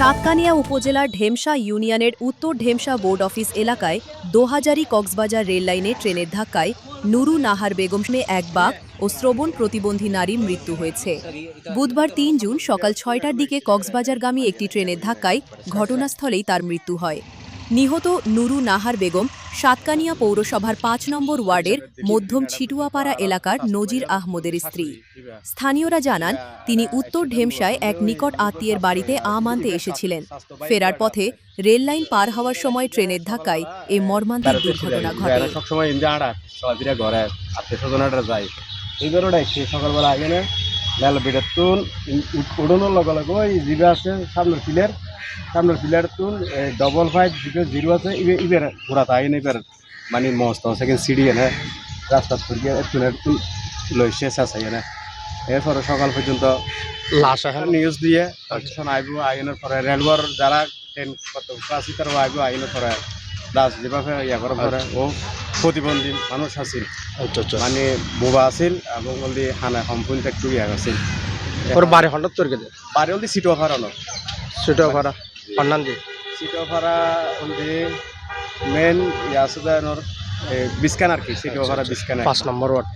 সাতকানিয়া উপজেলার ঢেমশা ইউনিয়নের উত্তর ঢেমশা বোর্ড অফিস এলাকায় দোহাজারি কক্সবাজার রেললাইনে ট্রেনের ধাক্কায় নুরু নাহার বেগম এক বাঘ ও শ্রবণ প্রতিবন্ধী নারীর মৃত্যু হয়েছে। বুধবার ৩ জুন সকাল ৬টার দিকে কক্সবাজারগামী একটি ট্রেনের ধাক্কায় ঘটনাস্থলেই তার মৃত্যু হয়। নিহত নুরু নাহার বেগম সাতকানিয়া পৌরসভার ৫ নম্বর ওয়ার্ডের মধ্যম ছিটুয়াপাড়া এলাকার নজির আহমদের স্ত্রী। স্থানীয়রা জানান, তিনি উত্তর ঢেমশায় এক নিকট আত্মীয়ের বাড়িতে আম আনতে এসেছিলেন। ফেরার পথে রেললাইন পার হওয়ার সময় ট্রেনের ধাক্কায় এ মর্মান্তিক দুর্ঘটনা ঘটে। সকালবেলা আগে মেলা বিটার তুন উড়ানোর লগে লগে ওই জিবা আছে সামনের পিলার তুন ডবল 5 আছে ইবের ঘোরাতে আইন এবার মানে মস্ত সেকেন্ড সিডি এনে রাস্তা থেকে তুন লইছে আছে এনে এরপরে সকাল পর্যন্ত লাশ নিউজ দিয়ে প্রশাসন আইব আইনের পরে রেলওয়ের যারা ট্রেন কত ক্লাসি তার আইব আইনের পরে লাশ যেভাবে ইয়া করার পরে ও প্রতিবন্ধী মানুষ আছিল মানে বোবা আছিল এবং অলদি হানা সম্পূর্ণ একটু ইয়া আছিল ওর বাড়ি হঠাৎ তোর গেছে বাড়ি অলদি সিটোফারা সিটোফারা অলদি মেন ইয়া আছে বিস্কান আর কি সিটোফারা বিস্কান 5 নম্বর ওয়ার্ড